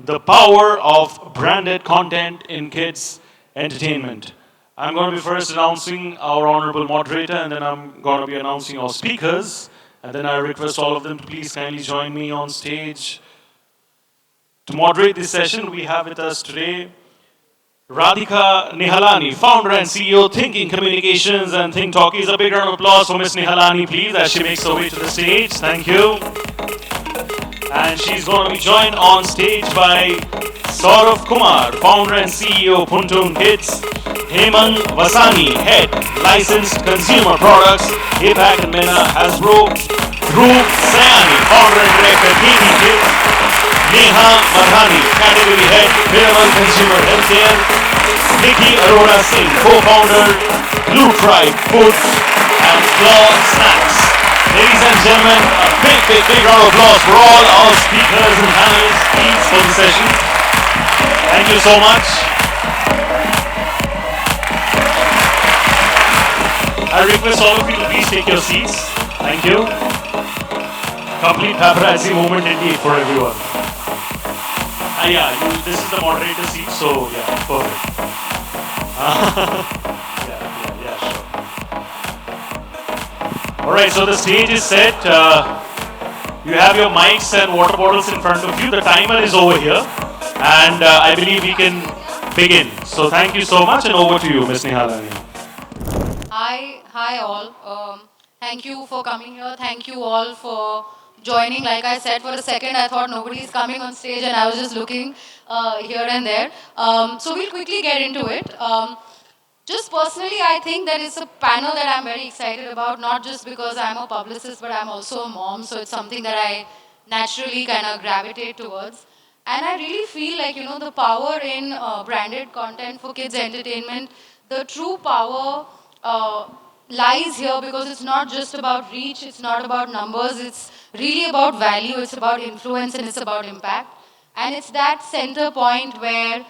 the power of branded content in kids' entertainment. I'm going to be first announcing our honorable moderator, and then I'm going to be announcing our speakers. And then I request all of them to please kindly join me on stage. To moderate this session, we have with us today Radhika Nihalani, founder and CEO, Thinking Communications and Think Talkies. A big round of applause for Miss Nihalani, please, as she makes her way to the stage. Thank you. And she's going to be joined on stage by Saurav Kumar, founder and CEO, Puntoon Kids. Hemant Vasani, head, licensed consumer products, APAC and MENA, Hasbro. Dhruv Sayani, founder and director, TV Kids. Neha Marhani, category head, Minimal Consumer Healthcare. Nikki Arora Singh, co-founder, Blue Tribe Foods and Claw Snacks. Ladies and gentlemen, a big round of applause for all our speakers and panelists, please, for the session. Thank you so much. I request all of you to please take your seats. Thank you. Complete paparazzi moment indeed for everyone. This is the moderator seat, so yeah, perfect. Sure. All right, so the stage is set. You have your mics and water bottles in front of you. The timer is over here, and I believe we can begin. So thank you so much, and over to you, Ms. Nihalani. Hi all. Thank you for coming here. Thank you all for joining. Like I said, for a second I thought nobody's coming on stage and I was just looking here and there. So we'll quickly get into it. Just personally, I think that it's a panel that I'm very excited about, not just because I'm a publicist, but I'm also a mom, so it's something that I naturally kind of gravitate towards. And I really feel like, the power in branded content for kids' entertainment, the true power lies here because it's not just about reach, it's not about numbers, it's really about value, it's about influence, and it's about impact. And it's that center point where,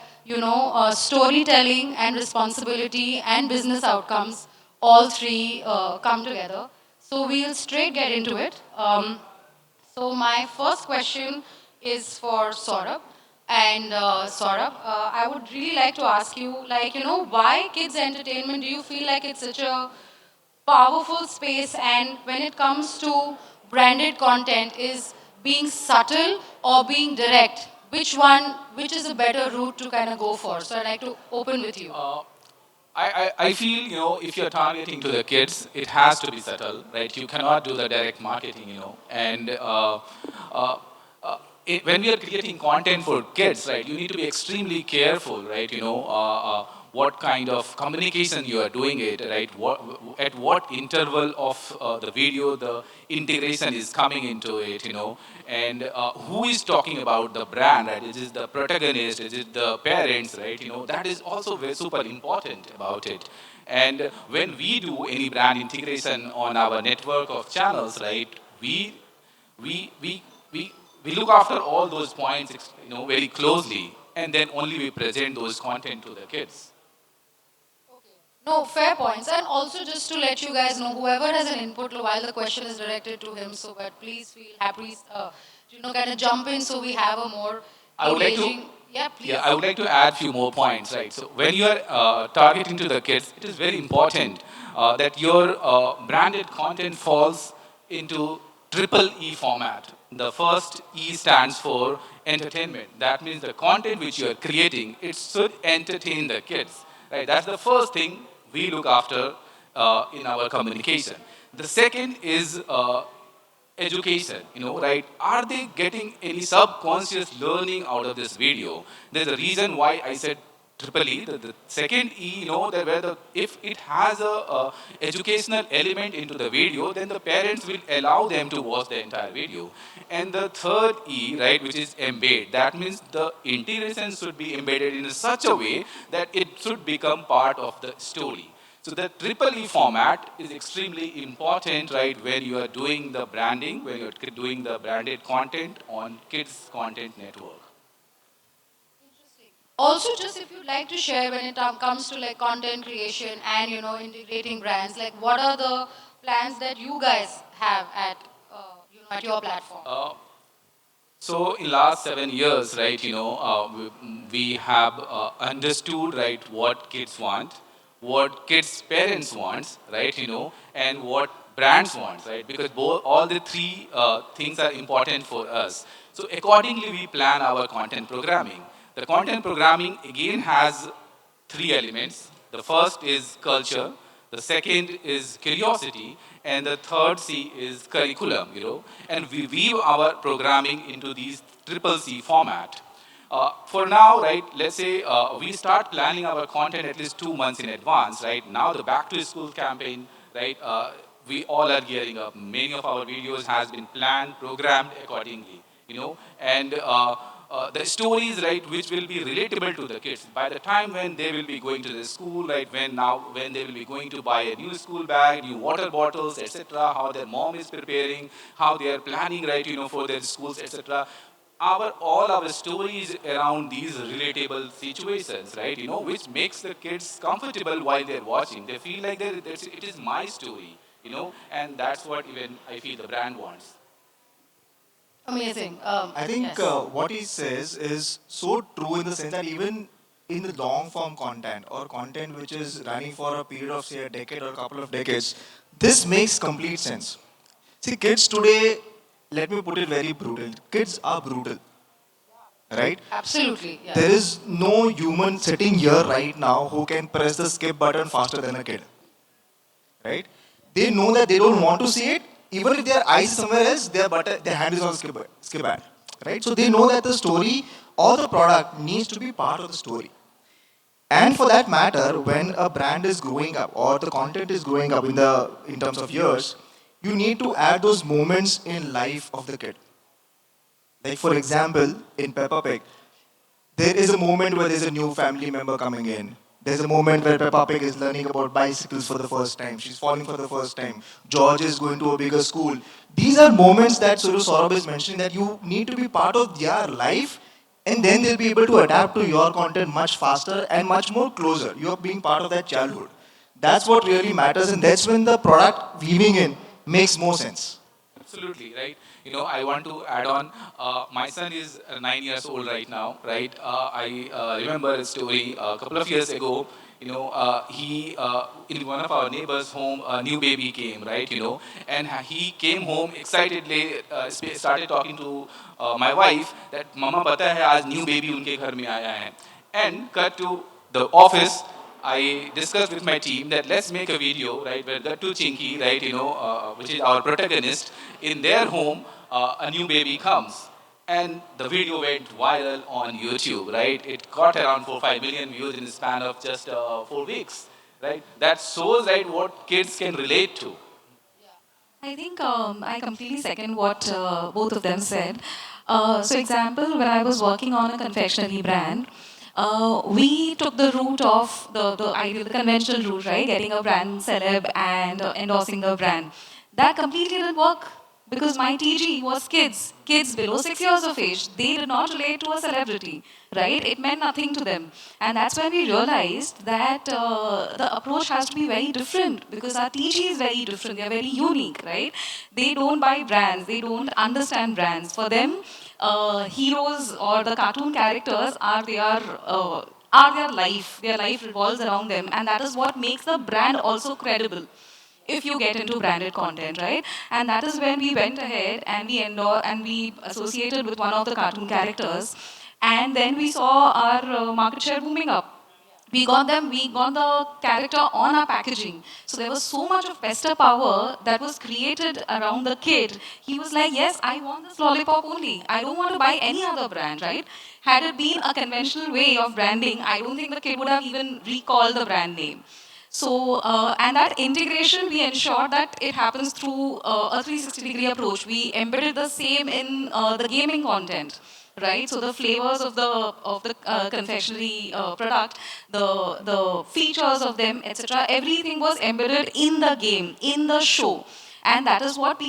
storytelling and responsibility and business outcomes, all three come together. So we'll straight get into it. So my first question is for Saurabh. And Saurabh, I would really like to ask you, why kids entertainment? Do you feel like it's such a powerful space? And when it comes to branded content, is being subtle or being direct? Which is a better route to kind of go for? So I'd like to open with you. I feel, if you're targeting to the kids, it has to be subtle, right? You cannot do the direct marketing, And uh, when we are creating content for kids, right, you need to be extremely careful, right? What kind of communication you are doing it, right? At what interval of the video the integration is coming into it, and who is talking about the brand, right? Is it the protagonist? Is it the parents, right? That is also very super important about it. And when we do any brand integration on our network of channels, right, we we we we look after all those points, very closely, and then only we present those content to the kids. No, fair points. And also, just to let you guys know, whoever has an input while the question is directed to him, so but please feel happy, kind of jump in so we have a more I would like to, engaging. Yeah, please. yeah, I would like to add few more points, right? So when you are targeting to the kids, it is very important that your branded content falls into triple E format. The first E stands for entertainment. That means the content which you are creating, it should entertain the kids, right? That's the first thing we look after in our communication. The second is education, right? Are they getting any subconscious learning out of this video? There's a reason why I said triple E. The second E, that where if it has a educational element into the video, then the parents will allow them to watch the entire video. And the third E, right, which is embed, that means the integration should be embedded in such a way that it should become part of the story. So the triple E format is extremely important, right, when you are doing the branding, when you're doing the branded content on Kids Content Network. Also, just if you'd like to share when it comes to like content creation and integrating brands, like what are the plans that you guys have at at your platform? So in last 7 years, right, we have understood, right, what kids want, what kids' parents wants, right, and what brands wants, right, because both all the three things are important for us. So accordingly, we plan our content programming. The content programming again has three elements. The first is culture, the second is curiosity, and the third C is curriculum, and we weave our programming into these triple C format. For now, right, let's say we start planning our content at least 2 months in advance, right? Now the back to school campaign, right, we all are gearing up. Many of our videos has been planned, programmed accordingly, and the stories, right, which will be relatable to the kids. By the time when they will be going to the school, right, when they will be going to buy a new school bag, new water bottles, etc., how their mom is preparing, how they are planning, right, for their schools, etc. All our stories around these relatable situations, right, which makes the kids comfortable while they're watching. They feel like it is my story, and that's what even I feel the brand wants. Amazing. I think Yes. what he says is so true in the sense that even in the long form content or content which is running for a period of say a decade or a couple of decades, this makes complete sense. See, kids today, let me put it very brutal. Kids are brutal, right? Absolutely. There Yeah. is no human sitting here right now who can press the skip button faster than a kid, right? They know that they don't want to see it. Even if their eyes is somewhere else, their hand is on skip ad, right? So they know that the story or the product needs to be part of the story. And for that matter, when a brand is growing up or the content is growing up in terms of years, you need to add those moments in life of the kid. Like for example, in Peppa Pig, there is a moment where there's a new family member coming in. There's a moment where Peppa Pig is learning about bicycles for the first time. She's falling for the first time. George is going to a bigger school. These are moments that Suru Saurabh is mentioning that you need to be part of their life and then they'll be able to adapt to your content much faster and much more closer. You're being part of that childhood. That's what really matters and that's when the product weaving in makes more sense. Absolutely, right? I want to add on. My son is 9 years old right now, right? I remember a story a couple of years ago. He in one of our neighbors' home, a new baby came, right? And he came home excitedly, started talking to my wife that "Mama, pata hai, aaj new baby unke ghar mein aaya hai." And cut to the office. I discussed with my team that let's make a video, right, where the two Chinky, right, which is our protagonist, in their home, a new baby comes. And the video went viral on YouTube, right? It got around 4 5 million views in the span of just 4 weeks, right? That shows, right, what kids can relate to. I think I completely second what both of them said. So, example, when I was working on a confectionery brand, we took the route of the ideal, the conventional route, right? Getting a brand celeb and endorsing the brand. That completely didn't work because my TG was kids below 6 years of age. They did not relate to a celebrity, right? It meant nothing to them. And that's when we realized that the approach has to be very different because our TG is very different. They're very unique, right? They don't buy brands, they don't understand brands. For them, heroes or the cartoon characters are their life. Their life revolves around them, and that is what makes the brand also credible if you get into branded content, right? And that is when we went ahead and we associated with one of the cartoon characters, and then we saw our market share booming up. We got the character on our packaging. So there was so much of pester power that was created around the kid. He was like, yes, I want this lollipop only. I don't want to buy any other brand, right? Had it been a conventional way of branding, I don't think the kid would have even recalled the brand name. So, and that integration, we ensured that it happens through a 360-degree approach. We embedded the same in the gaming content, right? So the flavors of the confectionery product, the features of them, etc. Everything was embedded in the game, in the show. And that is what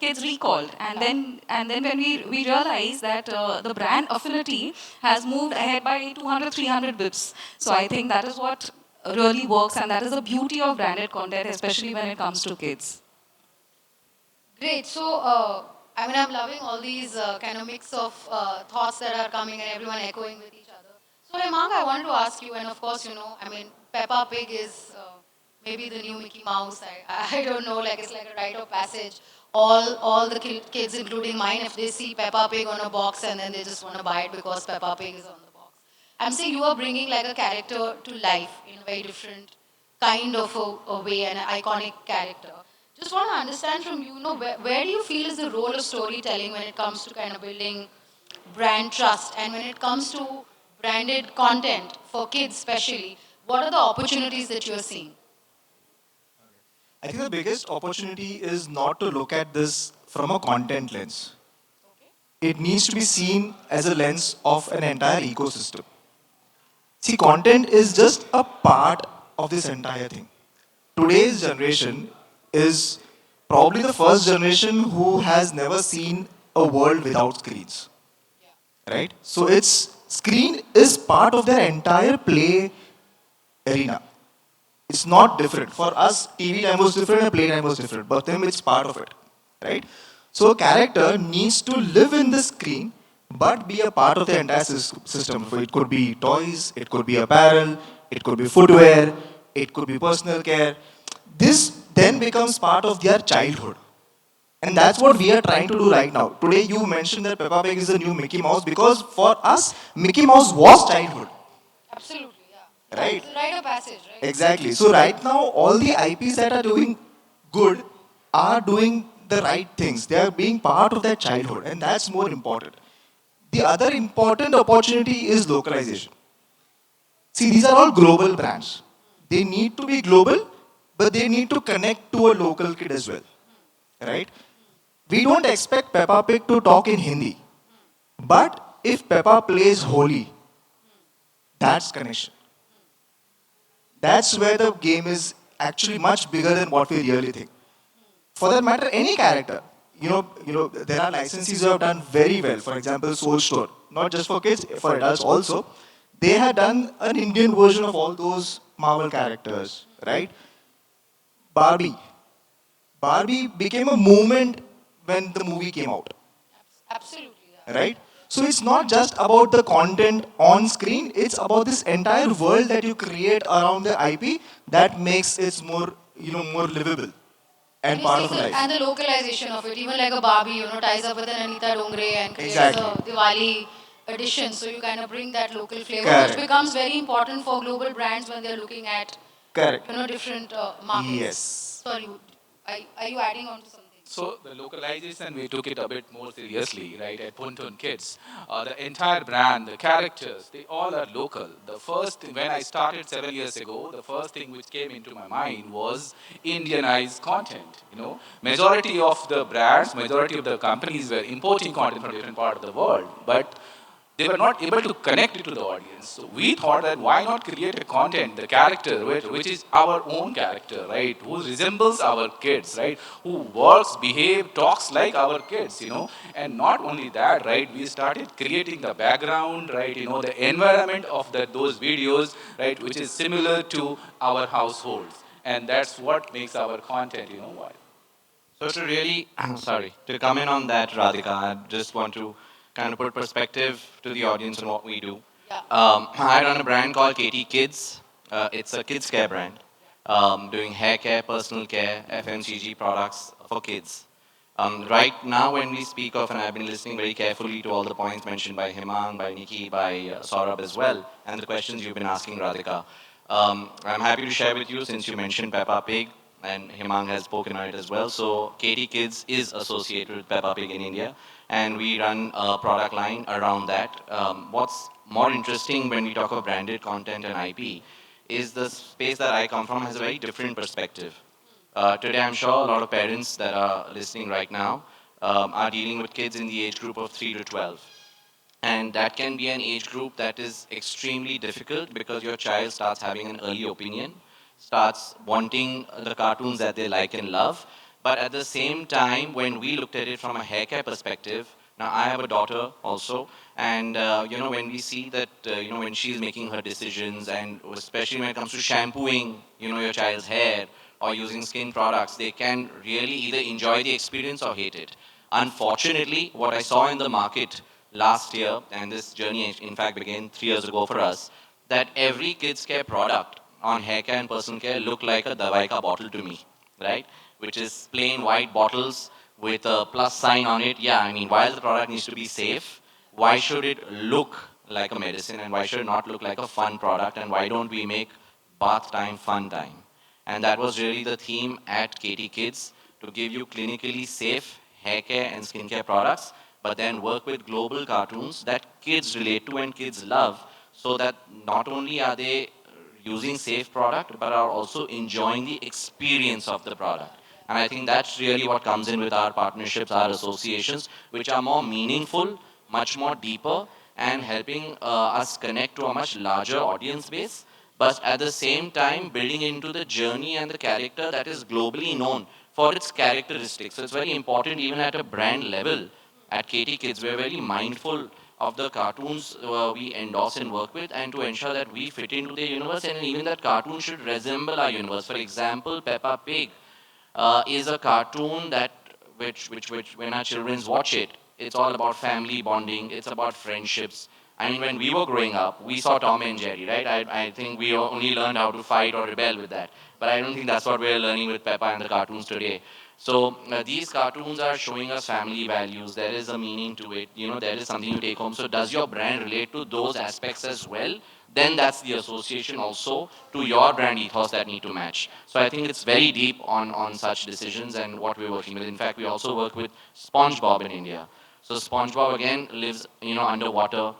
kids recalled. And then when we realized that the brand affinity has moved ahead by 200, 300 bips. So I think that is what really works, and that is the beauty of branded content, especially when it comes to kids. Great. So, I mean, I'm loving all these kind of mix of thoughts that are coming and everyone echoing with each other. So, Hemang, I wanted to ask you, and of course, you know, I mean, Peppa Pig is maybe the new Mickey Mouse. I don't know, like it's like a rite of passage. All the kids, including mine, if they see Peppa Pig on a box and then they just want to buy it because Peppa Pig is on the box. I'm saying you are bringing like a character to life in a very different kind of a way, an iconic character. Just want to understand from you, where do you feel is the role of storytelling when it comes to kind of building brand trust and when it comes to branded content for kids especially, what are the opportunities that you're seeing? I think the biggest opportunity is not to look at this from a content lens. It needs to be seen as a lens of an entire ecosystem. See, content is just a part of this entire thing. Today's generation is probably the first generation who has never seen a world without screens. Right? So its screen is part of their entire play arena. It's not different. For us, TV time was different and play time was different, but them it's part of it. Right? So a character needs to live in the screen but be a part of the entire system. So it could be toys, it could be apparel, it could be footwear, it could be personal care. This then becomes part of their childhood. And that's what we are trying to do right now. Today you mentioned that Peppa Pig is the new Mickey Mouse because for us, Mickey Mouse was childhood. Absolutely, yeah. Right. It's a rite of passage, right? Exactly. So right now, all the IPs that are doing good are doing the right things. They are being part of their childhood, and that's more important. The other important opportunity is localization. See, these are all global brands. They need to be global, but they need to connect to a local kid as well. Right? We don't expect Peppa Pig to talk in Hindi. But if Peppa plays Holi, that's connection. That's where the game is actually much bigger than what we really think. For that matter, any character. There are licensees who have done very well. For example, Soul Store, not just for kids, for adults also. They had done an Indian version of all those Marvel characters, right? Barbie. Barbie became a movement when the movie came out, Absolutely, yeah. right? So it's not just about the content on screen, it's about this entire world that you create around the IP that makes it more, more livable And and you part see of the life. and the localization of it, even like a Barbie, ties up with an Anita Dongre and creates Exactly. a Diwali edition. So you kind of bring that local flavor, which Correct. becomes very important for global brands when they're looking at Correct. different markets. Yes. Sorry, are you adding on to something? So the localization, we took it a bit more seriously, right? At Puntun Kids, the entire brand, the characters, they all are local. The first, when I started 7 years ago, the first thing which came into my mind was Indianized content. Majority of the brands, majority of the companies were importing content from different part of the world, but they were not able to connect it to the audience. So we thought that why not create a content, the character, which is our own character, right? Who resembles our kids, right? Who works, behave, talks like our kids. And not only that, right? We started creating the background, right? The environment of those videos, right? Which is similar to our households. And that's what makes our content, why. So to really, sorry, to come in on that, Radhika, I just want to kind of put perspective to the audience on what we do. Yeah. I run a brand called KT Kids. It's a kids care brand, doing hair care, personal care, FMCG products for kids. Right now, when we speak of, and I've been listening very carefully to all the points mentioned by Hemang, by Nikki, by Saurabh as well, and the questions you've been asking, Radhika. I'm happy to share with you since you mentioned Peppa Pig, and Hemang has spoken on it as well. So KT Kids is associated with Peppa Pig in India, and we run a product line around that. What's more interesting when we talk of branded content and IP is the space that I come from has a very different perspective. Today, I'm sure a lot of parents that are listening right now are dealing with kids in the age group of 3 to 12. And that can be an age group that is extremely difficult because your child starts having an early opinion, starts wanting the cartoons that they like and love. But at the same time, when we looked at it from a hair care perspective, now I have a daughter also, and when we see that when she's making her decisions, and especially when it comes to shampooing your child's hair or using skin products, they can really either enjoy the experience or hate it. Unfortunately, what I saw in the market last year, and this journey in fact began 3 years ago for us, that every kids care product on hair care and personal care looked like a Davaika bottle to me, right? Which is plain white bottles with a plus sign on it. Yeah, I mean, while the product needs to be safe, why should it look like a medicine and why should it not look like a fun product, and why don't we make bath time fun time? And that was really the theme at Katie Kids, to give you clinically safe hair care and skincare products, but then work with global cartoons that kids relate to and kids love, so that not only are they using safe product, but are also enjoying the experience of the product. And I think that's really what comes in with our partnerships, our associations, which are more meaningful, much more deeper, and helping us connect to a much larger audience base, but at the same time building into the journey and the character that is globally known for its characteristics. So it's very important even at a brand level. At Katie Kids, we're very mindful of the cartoons we endorse and work with, and to ensure that we fit into their universe, and even that cartoon should resemble our universe. For example, Peppa Pig is a cartoon that which when our children watch it, it's all about family bonding, it's about friendships. I mean, when we were growing up, we saw Tom and Jerry, right? I think we only learned how to fight or rebel with that. But I don't think that's what we're learning with Peppa and the cartoons today. So these cartoons are showing us family values. There is a meaning to it. You know, there is something to take home. So does your brand relate to those aspects as well? Then that's the association also to your brand ethos that need to match. So I think it's very deep on such decisions and what we're working with. In fact, we also work with SpongeBob in India. So SpongeBob again lives, underwater,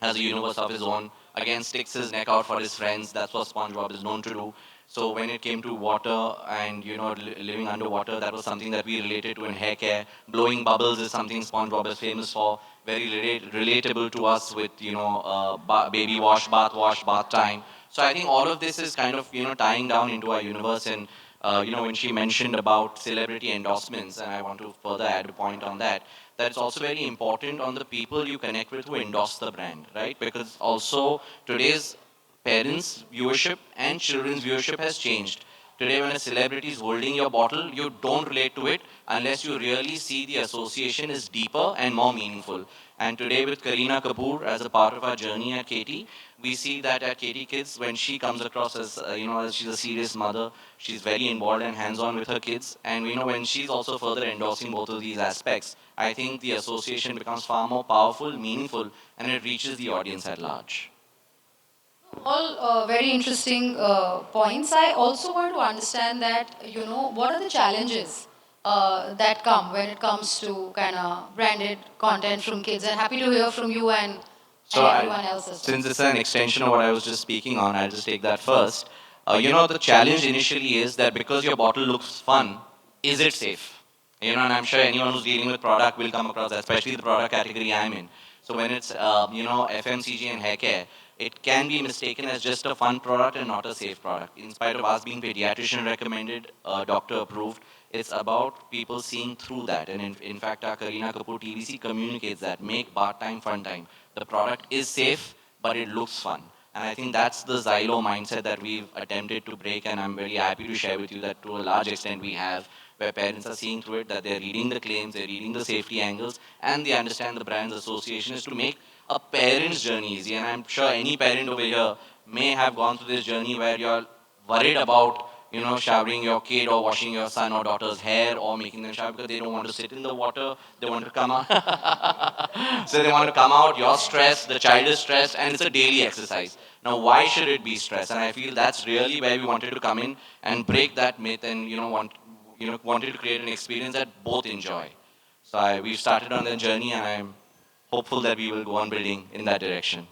has a universe of his own. Again, sticks his neck out for his friends. That's what SpongeBob is known to do. So when it came to water and living underwater, that was something that we related to in hair care. Blowing bubbles is something SpongeBob is famous for. Very relatable to us with baby wash, bath time. So I think all of this is kind of tying down into our universe. And when she mentioned about celebrity endorsements, and I want to further add a point on that, that it's also very important on the people you connect with who endorse the brand, right? Because also today's parents' viewership and children's viewership has changed. Today, when a celebrity is holding your bottle, you don't relate to it unless you really see the association is deeper and more meaningful. And today, with Kareena Kapoor as a part of our journey at Katie, we see that at Katie Kids, when she comes across as, as she's a serious mother, she's very involved and hands-on with her kids. And when she's also further endorsing both of these aspects, I think the association becomes far more powerful, meaningful, and it reaches the audience at large. All very interesting points. I also want to understand that, what are the challenges that come when it comes to kind of branded content from kids? And happy to hear from you and everyone else as well. Since it's an extension of what I was just speaking on, I'll just take that first. The challenge initially is that because your bottle looks fun, is it safe? And I'm sure anyone who's dealing with product will come across that, especially the product category I'm in. So when it's, FMCG and hair care, it can be mistaken as just a fun product and not a safe product. In spite of us being pediatrician recommended, doctor approved, it's about people seeing through that. And in fact, our Kareena Kapoor TVC communicates that. Make bath time fun time. The product is safe, but it looks fun. And I think that's the Xylo mindset that we've attempted to break, and I'm very happy to share with you that to a large extent we have, where parents are seeing through it, that they're reading the claims, they're reading the safety angles, and they understand the brand's association is to make a parent's journey easy. And I'm sure any parent over here may have gone through this journey where you're worried about showering your kid or washing your son or daughter's hair or making them shower because they don't want to sit in the water. They want to come out. So they want to come out. You're stressed. The child is stressed, and it's a daily exercise. Now, why should it be stress? And I feel that's really where we wanted to come in and break that myth, and wanted to create an experience that both enjoy. So we've started on that journey, and I'm hopeful that we will go on building in that direction.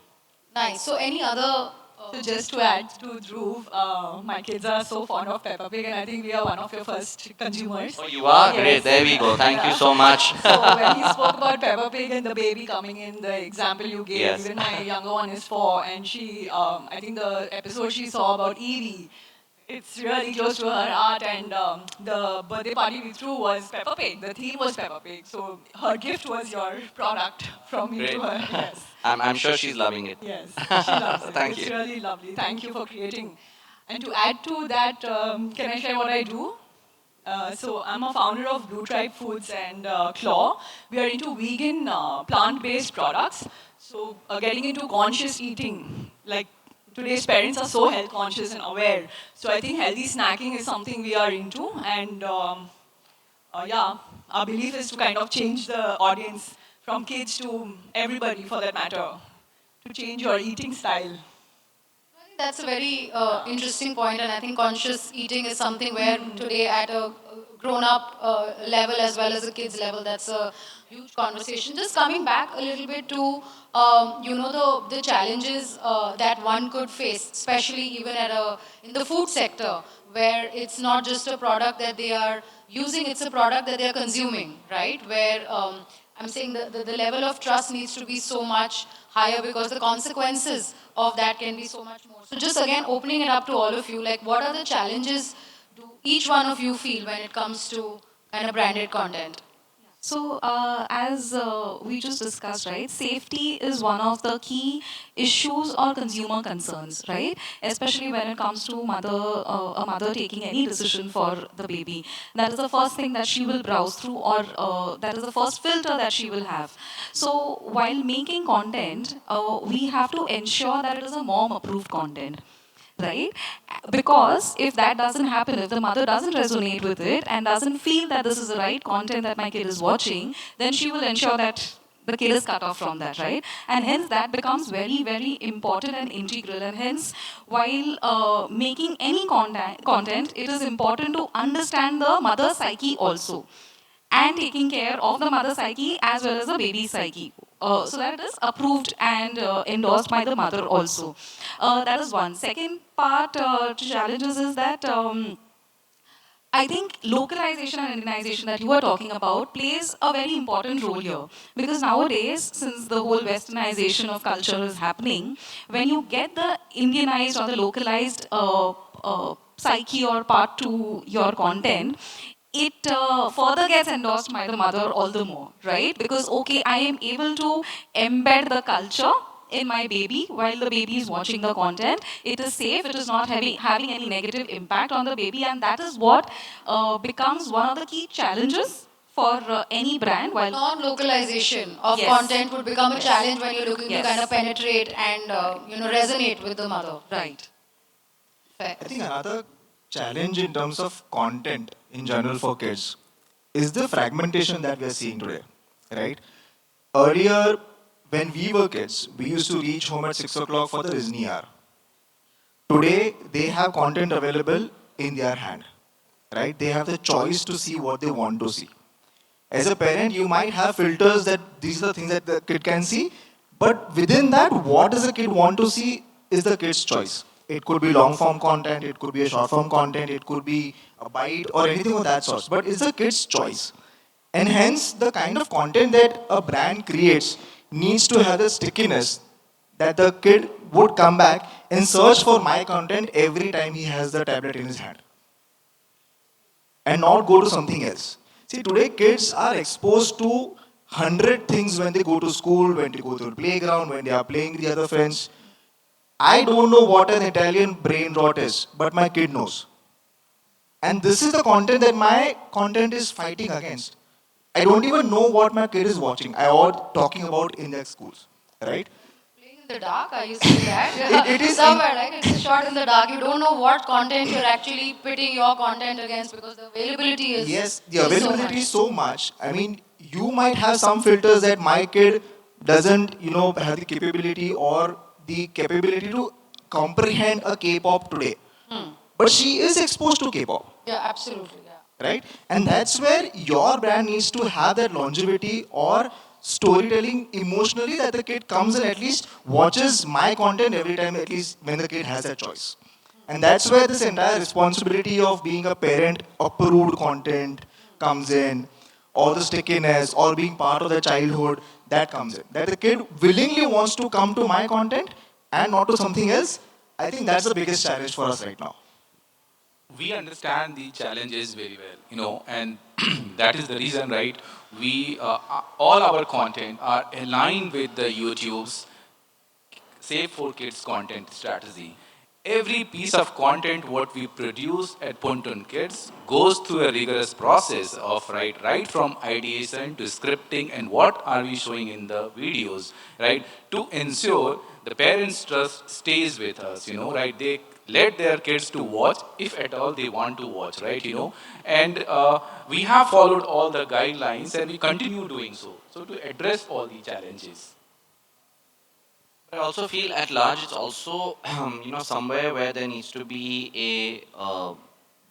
Nice. So any other So just to add to Dhruv, my kids are so fond of Peppa Pig, and I think we are one of your first consumers. Oh, you are? Yes. Great. There we go. Thank you so much. So when he spoke about Peppa Pig and the baby coming in, the example you gave, Yes. even my younger one is 4, and she, I think the episode she saw about Evie, it's really close to her heart, and the birthday party we threw was Peppa Pig. The theme was Peppa Pig, so her gift was your product from me Great. to her. Yes. I'm sure she's loving it. Yes, she loves it. Thank It's you. really lovely. Thank you for creating. And to add to that, can I share what I do? So I'm a founder of Blue Tribe Foods and Claw. We are into vegan, plant-based products. So getting into conscious eating, like today's parents are so health conscious and aware. So I think healthy snacking is something we are into, and yeah, our belief is to kind of change the audience from kids to everybody, for that matter, to change your eating style. I think that's a very interesting point, and I think conscious eating is something where today, at a grown-up level as well as a kids level, that's a huge conversation. Just coming back a little bit to the challenges that one could face, especially even at a in the food sector, where it's not just a product that they are using; it's a product that they are consuming, right? Where I'm saying the level of trust needs to be so much higher because the consequences of that can be so much more. So just again opening it up to all of you, like what are the challenges do each one of you feel when it comes to kind of branded content? So, as we just discussed, right, safety is one of the key issues or consumer concerns, right? Especially when it comes to a mother taking any decision for the baby. That is the first thing that she will browse through, or that is the first filter that she will have. So, while making content, we have to ensure that it is a mom-approved content, right? Because if that doesn't happen, if the mother doesn't resonate with it and doesn't feel that this is the right content that my kid is watching, then she will ensure that the kid is cut off from that, right? And hence that becomes very, very important and integral. And hence, while making any content, it is important to understand the mother psyche also, and taking care of the mother psyche as well as the baby psyche. So that it is approved and endorsed by the mother also. That is one. Second part to challenges is that I think localization and Indianization that you were talking about plays a very important role here. Because nowadays, since the whole westernization of culture is happening, when you get the Indianized or the localized psyche or part to your content, it further gets endorsed by the mother all the more, right? Because, okay, I am able to embed the culture in my baby while the baby is watching the content. It is safe, it is not having any negative impact on the baby, and that is what becomes one of the key challenges for any brand. While Non-localization of Yes. content would become a Yes. challenge when you're looking to Yes. kind of penetrate and resonate with the mother. right. Fair. I think another challenge in terms of content in general for kids is the fragmentation that we are seeing today, right? Earlier, when we were kids, we used to reach home at 6 o'clock for the Disney hour. Today, they have content available in their hand, right? They have the choice to see what they want to see. As a parent, you might have filters that these are the things that the kid can see, but within that, what does the kid want to see is the kid's choice. It could be long form content, it could be a short form content, it could be a bite or anything of that sort, but it's the kid's choice. And hence, the kind of content that a brand creates needs to have the stickiness that the kid would come back and search for my content every time he has the tablet in his hand and not go to something else. See, today kids are exposed to 100 things when they go to school, when they go to the playground, when they are playing with the other friends. I don't know what an Italian brain rot is, but my kid knows. And this is the content that my content is fighting against. I don't even know what my kid is watching. I all talking about in their schools, right? Playing in the dark, are you saying that? It is Somewhere, like it's a shot in the dark. You don't know what content you're actually pitting your content against because the availability is Yes, the is so availability much. is so much. I mean, you might have some filters that my kid doesn't, have the capability or the capability to comprehend a K-pop today. But she is exposed to K-pop, Yeah, absolutely. Yeah. right? And that's where your brand needs to have that longevity or storytelling emotionally that the kid comes and at least watches my content every time, at least when the kid has that choice. And that's where this entire responsibility of being a parent approved content comes in, or the stickiness, or being part of their childhood, that comes in. That the kid willingly wants to come to my content and not to something else. I think that's the biggest challenge for us right now. We understand the challenges very well, and that is the reason, right? We all our content are aligned with the YouTube's Safe for Kids content strategy. every piece of content what we produce at Pontun Kids goes through a rigorous process of right from ideation to scripting and what are we showing in the videos, right, to ensure the parents' trust stays with us, right? They let their kids to watch if at all they want to watch, right, and we have followed all the guidelines and we continue doing so. So to address all the challenges. But I also feel at large it's also, somewhere where there needs to be a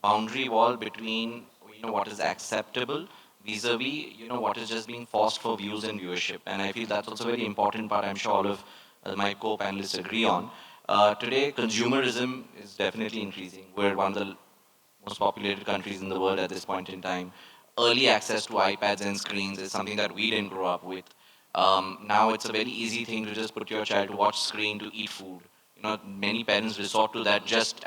boundary wall between, what is acceptable vis-a-vis, what is just being forced for views and viewership. And I feel that's also a very important part. I'm sure all of my co-panelists agree on. Today, consumerism is definitely increasing. We're one of the most populated countries in the world at this point in time. Early access to iPads and screens is something that we didn't grow up with. Now it's a very easy thing to just put your child to watch screen to eat food. Many parents resort to that just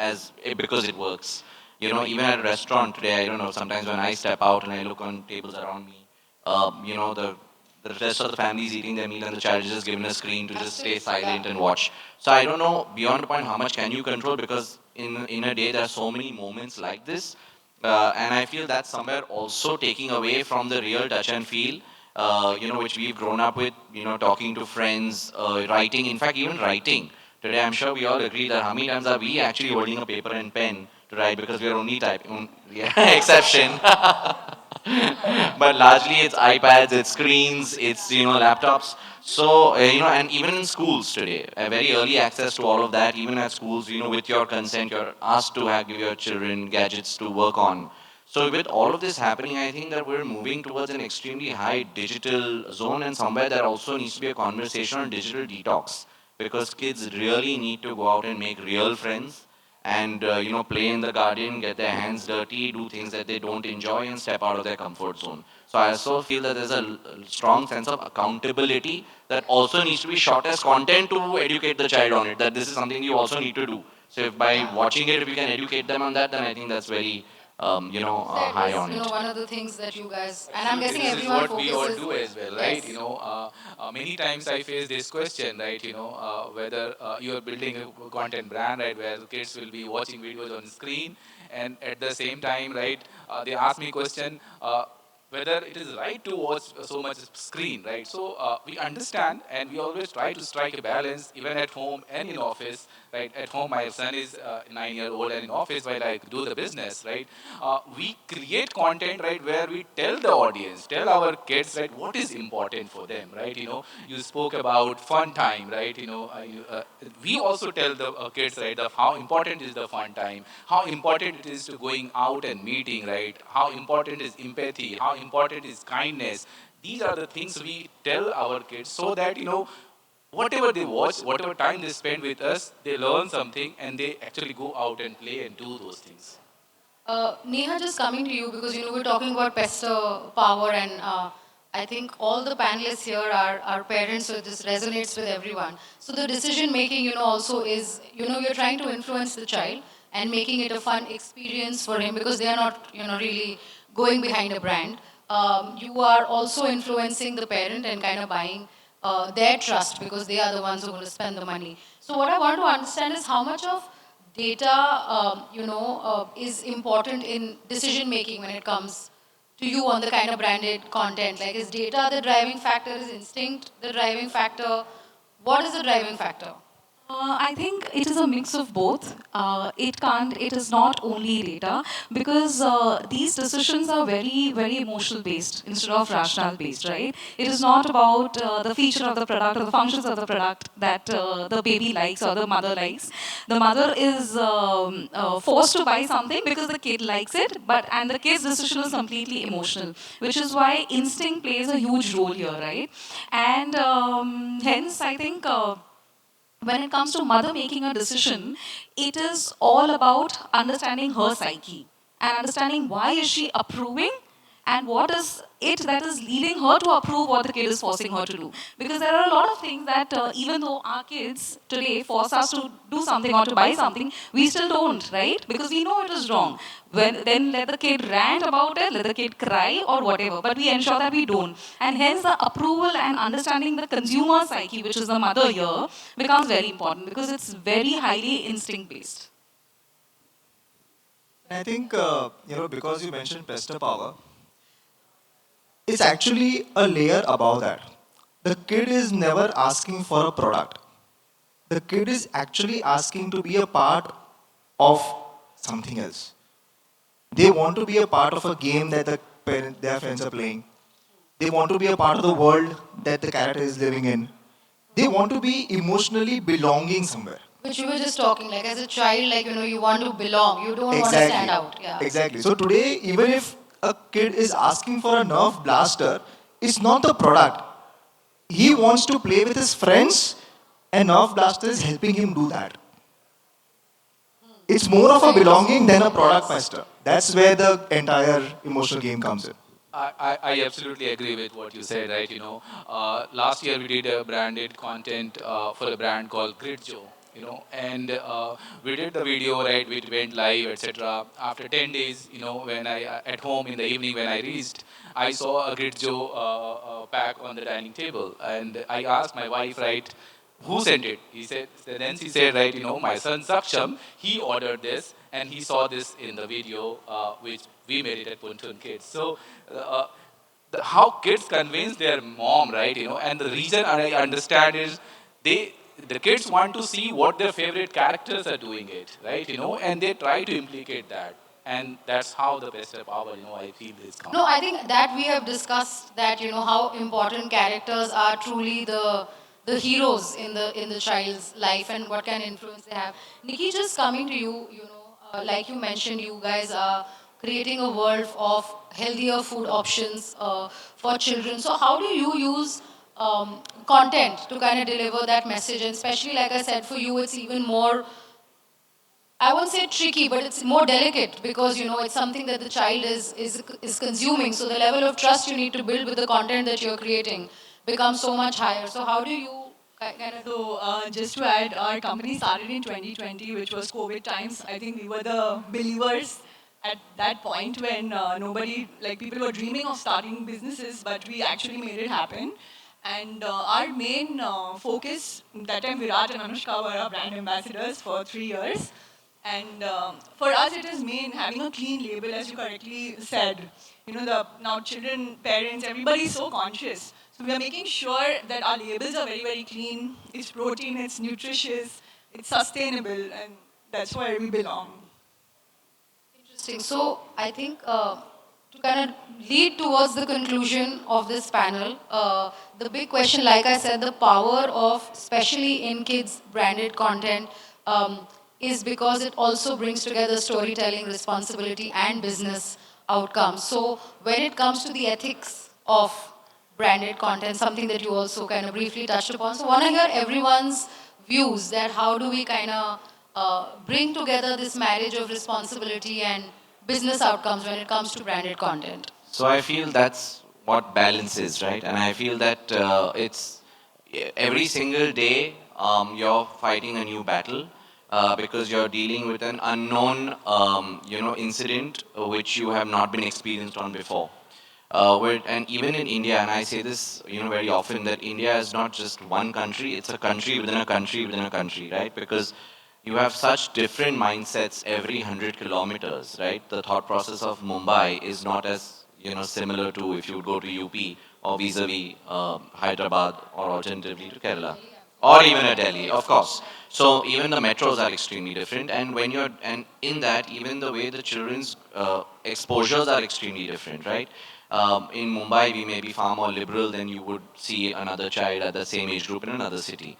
because it works. Even at a restaurant today, I don't know, sometimes when I step out and I look on tables around me, the rest of the family is eating their meal and the child is just given a screen to just stay silent and watch. So I don't know, beyond the point, how much can you control, because in a day there are so many moments like this. And I feel that's somewhere also taking away from the real touch and feel, which we've grown up with, talking to friends, writing, in fact, even writing. Today, I'm sure we all agree that how many times are we actually holding a paper and pen to write, because we are only typing, yeah, exception. But largely it's iPads, it's screens, it's, laptops. So, and even in schools today, a very early access to all of that, even at schools, with your consent, you're asked to give your children gadgets to work on. So with all of this happening, I think that we're moving towards an extremely high digital zone, and somewhere there also needs to be a conversation on digital detox, because kids really need to go out and make real friends and play in the garden, get their hands dirty, do things that they don't enjoy, and step out of their comfort zone. So I also feel that there's a strong sense of accountability that also needs to be shot as content to educate the child on it, that this is something you also need to do. So if by watching it, if you can educate them on that, then I think that's very That high is, on it. one of the things that you guys, and I'm guessing This is everyone what we all focuses. do as well, right? Yes. Many times I face this question, right? Whether you are building a content brand, right, where the kids will be watching videos on screen, and at the same time, right, they ask me question. Whether it is right to watch so much screen, right? So we understand, and we always try to strike a balance, even at home and in office, right? At home, my son is 9-year-old, and in office, while I do the business, right? We create content, right, where we tell the audience, tell our kids, right, what is important for them, right? You spoke about fun time, right? We also tell the kids, right, of how important is the fun time, how important it is to going out and meeting, right? How important is empathy, how important is kindness. These are the things we tell our kids so that, whatever they watch, whatever time they spend with us, they learn something and they actually go out and play and do those things. Neha, just coming to you because we're talking about pester power, and I think all the panelists here are parents, so this resonates with everyone. So the decision making, also is you're trying to influence the child and making it a fun experience for him because they are not really going behind a brand. You are also influencing the parent and kind of buying their trust because they are the ones who are going to spend the money. So what I want to understand is how much of data, is important in decision making when it comes to you on the kind of branded content. Like, is data the driving factor? Is instinct the driving factor? What is the driving factor? I think it is a mix of both. It is not only data because these decisions are very, very emotional based instead of rational based, right? It is not about the feature of the product or the functions of the product that the baby likes or the mother likes. The mother is forced to buy something because the kid likes it, and the kid's decision is completely emotional, which is why instinct plays a huge role here, right? And hence, I think. When it comes to mother making a decision, it is all about understanding her psyche and understanding why is she approving and what is it that is leading her to approve what the kid is forcing her to do. Because there are a lot of things that even though our kids today force us to do something or to buy something, we still don't, right? Because we know it is wrong. Then let the kid rant about it, let the kid cry or whatever, but we ensure that we don't. And hence the approval and understanding the consumer psyche, which is the mother here, becomes very important because it's very highly instinct based. I think, because you mentioned pester power, it's actually a layer above that. The kid is never asking for a product. The kid is actually asking to be a part of something else. They want to be a part of a game that their friends are playing. They want to be a part of the world that the character is living in. They want to be emotionally belonging somewhere. Which we were just talking, like as a child, like, you want to belong. You don't want to stand out. Yeah. Exactly. So today, even if a kid is asking for a Nerf blaster, it's not the product. He wants to play with his friends, and Nerf blaster is helping him do that. It's more of a belonging than a product master. That's where the entire emotional game comes in. I absolutely agree with what you said, right? Last year we did a branded content for a brand called Gridjo, and we did the video, right? We went live, etc. After 10 days, when I at home in the evening when I reached, I saw a Gridjo pack on the dining table, and I asked my wife, right? Who sent it? He said, then she said, right, my son Saksham, he ordered this and he saw this in the video, which we made it at Puntun Kids. So, uh, how kids convince their mom, right, and the reason I understand is the kids want to see what their favorite characters are doing it, right, and they try to implicate that. And that's how the best of power, I feel is coming. No, I think that we have discussed that, how important characters are truly the heroes in the child's life and what kind of influence they have. Nikki, just coming to you, like you mentioned, you guys are creating a world of healthier food options for children. So how do you use content to kind of deliver that message? And especially, like I said, for you, it's even more, I won't say tricky, but it's more delicate because it's something that the child is consuming. So the level of trust you need to build with the content that you're creating becomes so much higher. So how do you kind of do? So, just to add, our company started in 2020, which was COVID times. I think we were the believers at that point when people were dreaming of starting businesses, but we actually made it happen. And our main focus, that time Virat and Anushka were our brand ambassadors for 3 years. And for us, it is main having a clean label, as you correctly said. Now children, parents, everybody is so conscious. So we are making sure that our labels are very, very clean. It's protein, it's nutritious, it's sustainable, and that's where we belong. Interesting. So I think to kind of lead towards the conclusion of this panel, the big question, like I said, the power of, especially in kids' branded content, is because it also brings together storytelling, responsibility, and business outcomes. So when it comes to the ethics of branded content, something that you also kind of briefly touched upon. So I want to hear everyone's views that how do we kind of bring together this marriage of responsibility and business outcomes when it comes to branded content. So I feel that's what balance is, right? And I feel that it's every single day you're fighting a new battle because you're dealing with an unknown, incident which you have not been experienced on before. And even in India, and I say this, very often, that India is not just one country; it's a country within a country within a country, right? Because you have such different mindsets every 100 kilometers, right? The thought process of Mumbai is not as similar to if you would go to UP or vis-a-vis Hyderabad or alternatively to Kerala or even at Delhi, of course. So even the metros are extremely different, and and in that, even the way the children's exposures are extremely different, right? In Mumbai, we may be far more liberal than you would see another child at the same age group in another city.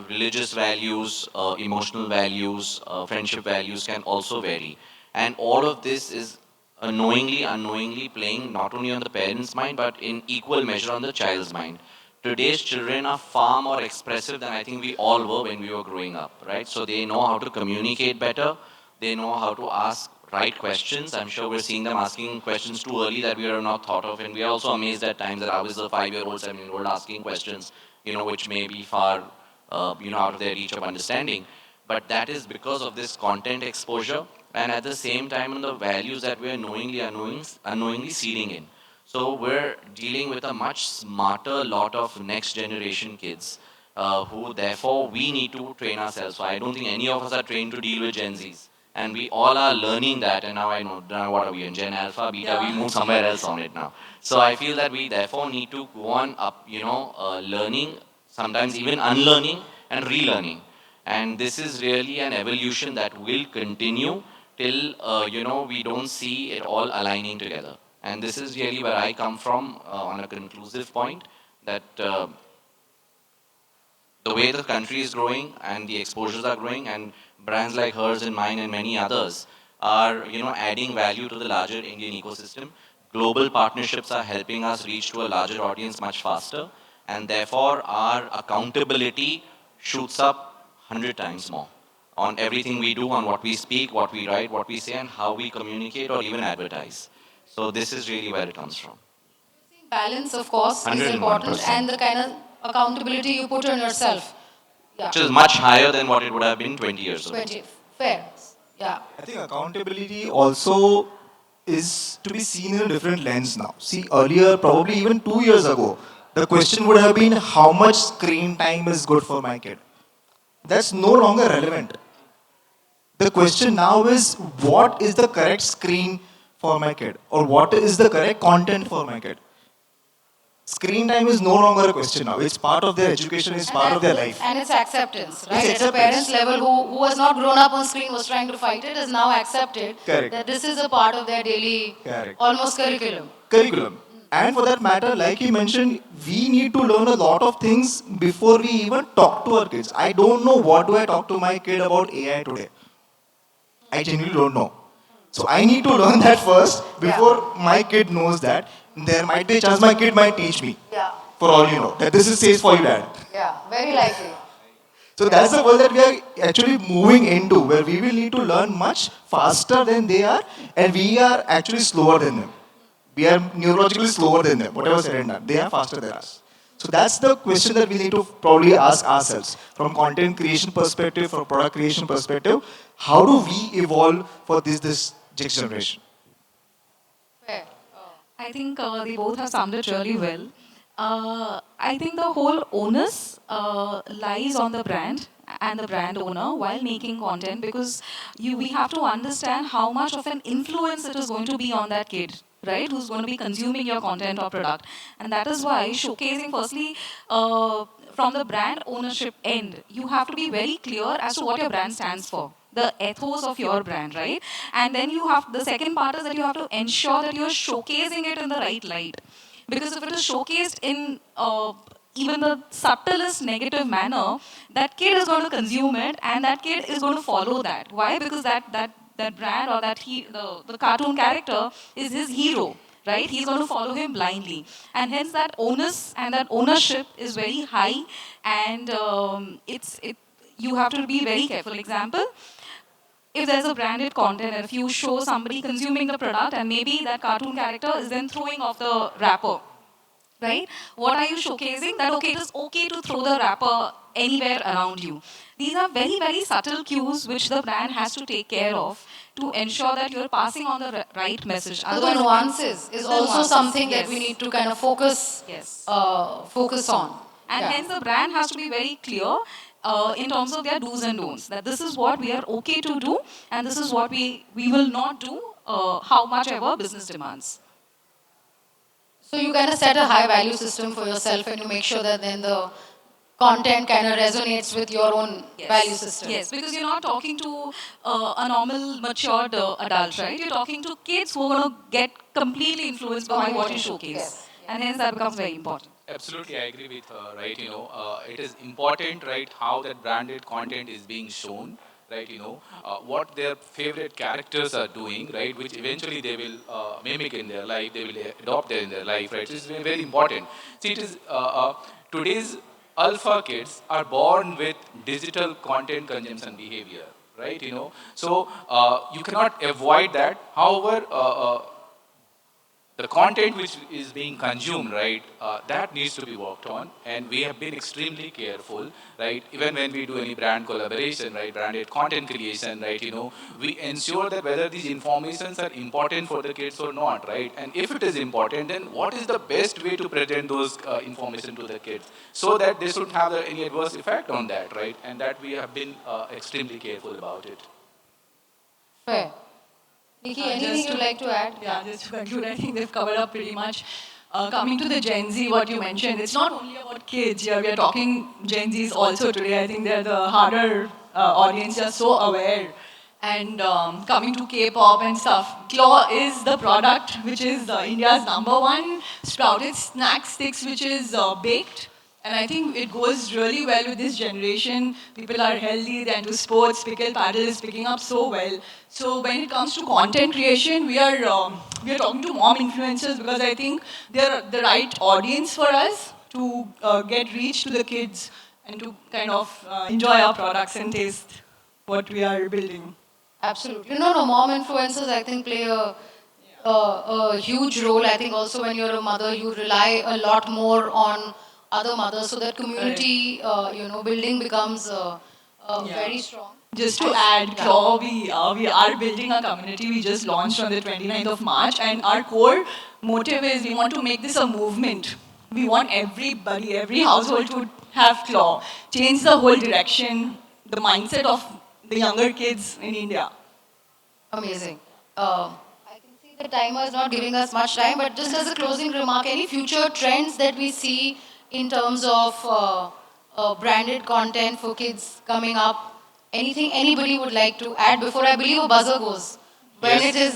Religious values, emotional values, friendship values can also vary. And all of this is unknowingly playing not only on the parent's mind, but in equal measure on the child's mind. Today's children are far more expressive than I think we all were when we were growing up, right? So they know how to communicate better, they know how to ask right questions. I'm sure we're seeing them asking questions too early that we are not thought of, and we are also amazed at times that how is a 5-year-old, 7-year-old asking questions, which may be far, out of their reach of understanding. But that is because of this content exposure, and at the same time, on the values that we are unknowingly seeding in. So we're dealing with a much smarter lot of next generation kids, who therefore we need to train ourselves. So I don't think any of us are trained to deal with Gen Zs. And we all are learning that, and now I know, now what are we in Gen Alpha, Beta, we move somewhere else on it now. So I feel that we therefore need to go on up, learning, sometimes even unlearning and relearning. And this is really an evolution that will continue till, we don't see it all aligning together. And this is really where I come from, on a conclusive point, that the way the country is growing and the exposures are growing, and brands like hers and mine and many others are, adding value to the larger Indian ecosystem. Global partnerships are helping us reach to a larger audience much faster, and therefore our accountability shoots up 100 times more on everything we do, on what we speak, what we write, what we say, and how we communicate or even advertise. So this is really where it comes from. Balance, of course, is important, 101%. and the kind of accountability you put on yourself. Yeah. Which is much higher than what it would have been 20 years ago. 20. Fair. Yeah. I think accountability also is to be seen in a different lens now. See, earlier, probably even 2 years ago, the question would have been how much screen time is good for my kid. That's no longer relevant. The question now is what is the correct screen for my kid, or what is the correct content for my kid. Screen time is no longer a question now. It's part of their education, it's part of their life. And it's acceptance, right? It's At a acceptance. parent's level, who has not grown up on screen, was trying to fight it, is now accepted Correct. that this is a part of their daily, Correct. almost curriculum. Curriculum. And for that matter, like you mentioned, we need to learn a lot of things before we even talk to our kids. I don't know what do I talk to my kid about AI today. I genuinely don't know. So I need to learn that first before my kid knows that. There might be a chance my kid might teach me, Yeah. for all you know, that this is safe for you, dad. Yeah. Very likely. So that's the world that we are actually moving into, where we will need to learn much faster than they are, and we are actually slower than them. We are neurologically slower than them, whatever said and done. They are faster than us. So that's the question that we need to probably ask ourselves from content creation perspective, from product creation perspective. How do we evolve for this next generation? Fair. I think they both have summed it really well. I think the whole onus lies on the brand and the brand owner while making content, because we have to understand how much of an influence it is going to be on that kid, right, who's going to be consuming your content or product. And that is why showcasing, firstly, from the brand ownership end, you have to be very clear as to what your brand stands for, the ethos of your brand, right? And then you have, the second part is that you have to ensure that you're showcasing it in the right light. Because if it is showcased in even the subtlest negative manner, that kid is going to consume it, and that kid is going to follow that. Why? Because that brand, or the cartoon character is his hero, right? He's going to follow him blindly, and hence that onus and that ownership is very high, and you have to be very careful. Example, if there's a branded content and if you show somebody consuming the product and maybe that cartoon character is then throwing off the wrapper, right? What are you showcasing? That, okay, it is okay to throw the wrapper anywhere around you. These are very, very subtle cues which the brand has to take care of to ensure that you're passing on the right message. So the Otherwise, nuances is the also nuances, something that yes. we need to kind of focus Yes. focus on. And hence the brand has to be very clear in terms of their do's and don'ts. That this is what we are okay to do, and this is what we will not do, how much ever business demands. So you kind of set a high value system for yourself, and you make sure that then the content kind of resonates with your own value system. Yes, because you're not talking to a normal, matured adult, right? You're talking to kids who are going to get completely influenced by what you showcase. Yes. And hence that becomes very important. Absolutely, I agree with her, right? It is important, right, how that branded content is being shown, right? What their favorite characters are doing, right, which eventually they will mimic in their life, they will adopt in their life, right? It's very, very important. See, it is today's alpha kids are born with digital content consumption behavior, right? So you cannot avoid that. However, the content which is being consumed, right, that needs to be worked on, and we have been extremely careful, right, even when we do any brand collaboration, right, branded content creation, right, we ensure that whether these informations are important for the kids or not, right, and if it is important, then what is the best way to present those information to the kids, so that they shouldn't have any adverse effect on that, right, and that we have been extremely careful about it. Fair. Nikki, anything Just you'd like to add? Yeah, just to conclude, I think they've covered up pretty much. Coming to the Gen Z, what you mentioned, it's not only about kids. Yeah, we are talking Gen Zs also today. I think they're the harder audience. They're so aware. And coming to K-pop and stuff, Claw is the product which is India's #1. Sprouted snack sticks, which is baked. And I think it goes really well with this generation. People are healthy, they're into sports. Pickle Paddle is picking up so well. So when it comes to content creation, we are talking to mom influencers because I think they're the right audience for us to get reach to the kids and to kind of enjoy our products and taste what we are building. Absolutely. No, mom influencers, I think, play a huge role. I think also when you're a mother, you rely a lot more on other mothers, so that community, building becomes very strong. Just to add, Claw, we are building a community. We just launched on the 29th of March, and our core motive is we want to make this a movement. We want everybody, every household to have Claw, change the whole direction, the mindset of the younger kids in India. Amazing. I can see the timer is not giving us much time, but just as a closing remark, any future trends that we see in terms of branded content for kids coming up? Anything anybody would like to add before I believe a buzzer goes when Yes. it is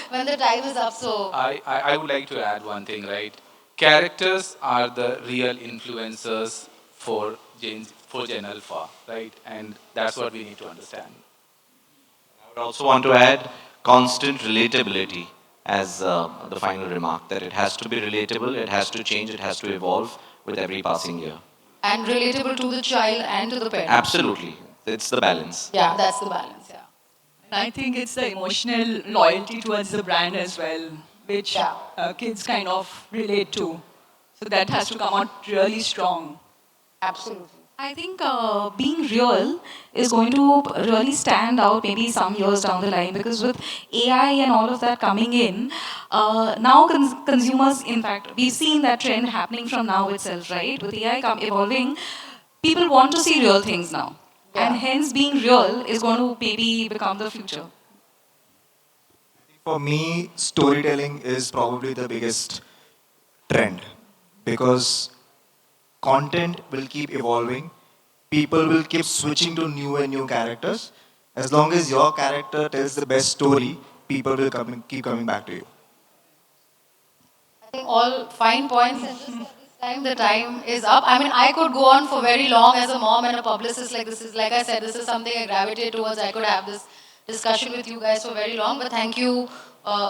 when the time is up? So I would like to add one thing, right? Characters are the real influencers for Gen Alpha, right? And that's what we need to understand. I would also want to add constant relatability as the final remark, that it has to be relatable, it has to change, it has to evolve with every passing year. and relatable to the child and to the parent. Absolutely. It's the balance. Yeah, that's the balance. Yeah. And I think it's the emotional loyalty towards the brand as well, which Yeah. kids kind of relate to. So that has to come out really strong. Absolutely. I think being real is going to really stand out maybe some years down the line, because with AI and all of that coming in, now consumers, in fact, we've seen that trend happening from now itself, right? With AI evolving, people want to see real things now. And Yeah. hence being real is going to maybe become the future. For me, storytelling is probably the biggest trend because content will keep evolving. People will keep switching to new and new characters. As long as your character tells the best story, people will keep coming back to you. I think all fine points, and just at this time, the time is up. I mean, I could go on for very long as a mom and a publicist. Like this is, like I said, this is something I gravitate towards. I could have this discussion with you guys for very long. But thank you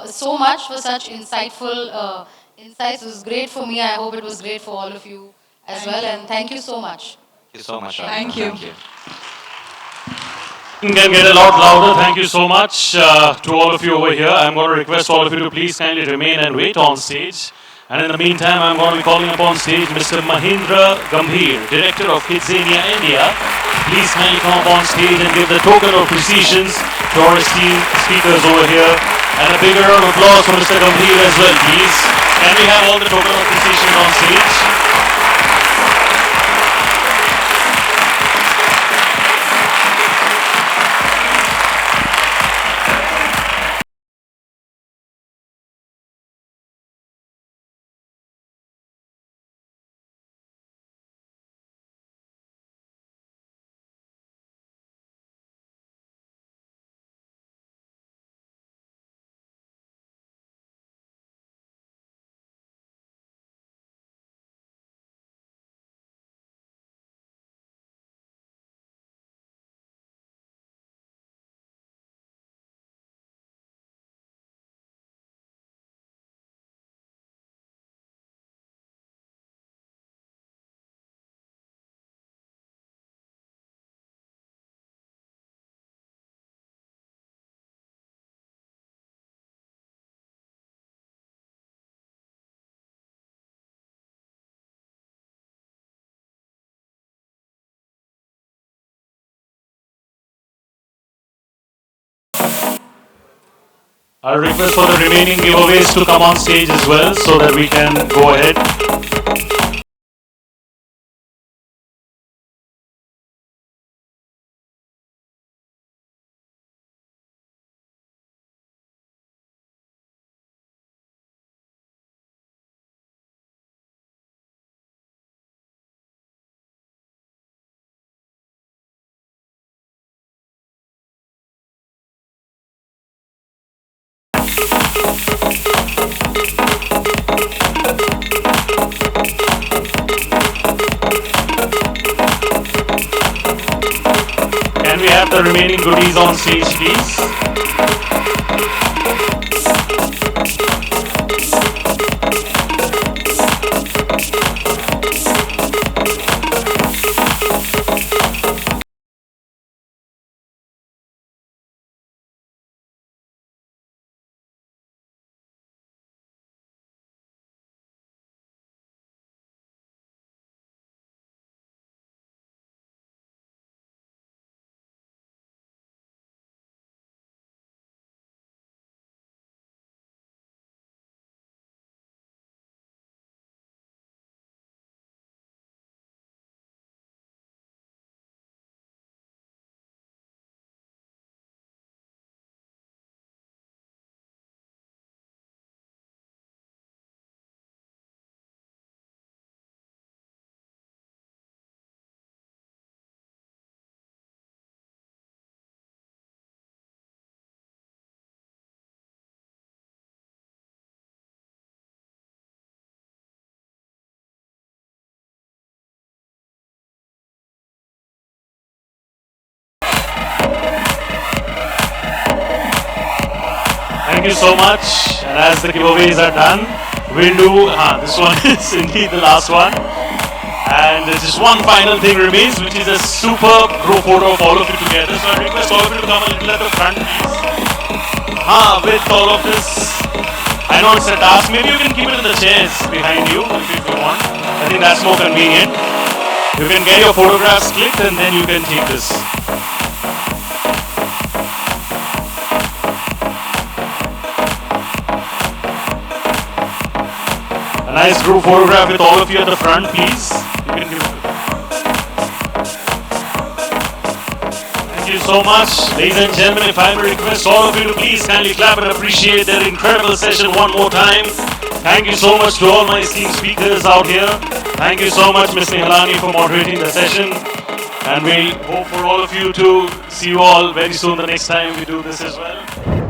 so much for such insightful insights. It was great for me. I hope it was great for all of you as well. And thank you so much. Thank you so much, Radhika. Thank you. Thank you. Can get a lot louder. Thank you so much to all of you over here. I'm going to request all of you to please kindly remain and wait on stage. And in the meantime, I'm going to be calling upon stage Mr. Mahindra Gambhir, Director of Kidzania India. Please kindly come up on stage and give the token of precision to our esteemed speakers over here. And a big round of applause for Mr. Gambhir as well, please. Can we have all the token of precision on stage? I'll request for the remaining giveaways to come on stage as well so that we can go ahead. Can we have the remaining goodies on stage, please? Thank you so much. And as the giveaways are done, we'll do, this one is indeed the last one. And just one final thing remains, which is a superb group photo of all of you together. So I request all of you to come a little at the front, please. With all of this. I know it's a task. Maybe you can keep it in the chairs behind you if you want. I think that's more convenient. You can get your photographs clicked and then you can take this. A nice group photograph with all of you at the front, please. You can give it. Thank you so much. Ladies and gentlemen, if I may request all of you to please kindly clap and appreciate their incredible session one more time. Thank you so much to all my esteemed speakers out here. Thank you so much, Ms. Nihalani, for moderating the session. And we hope for all of you to see you all very soon the next time we do this as well.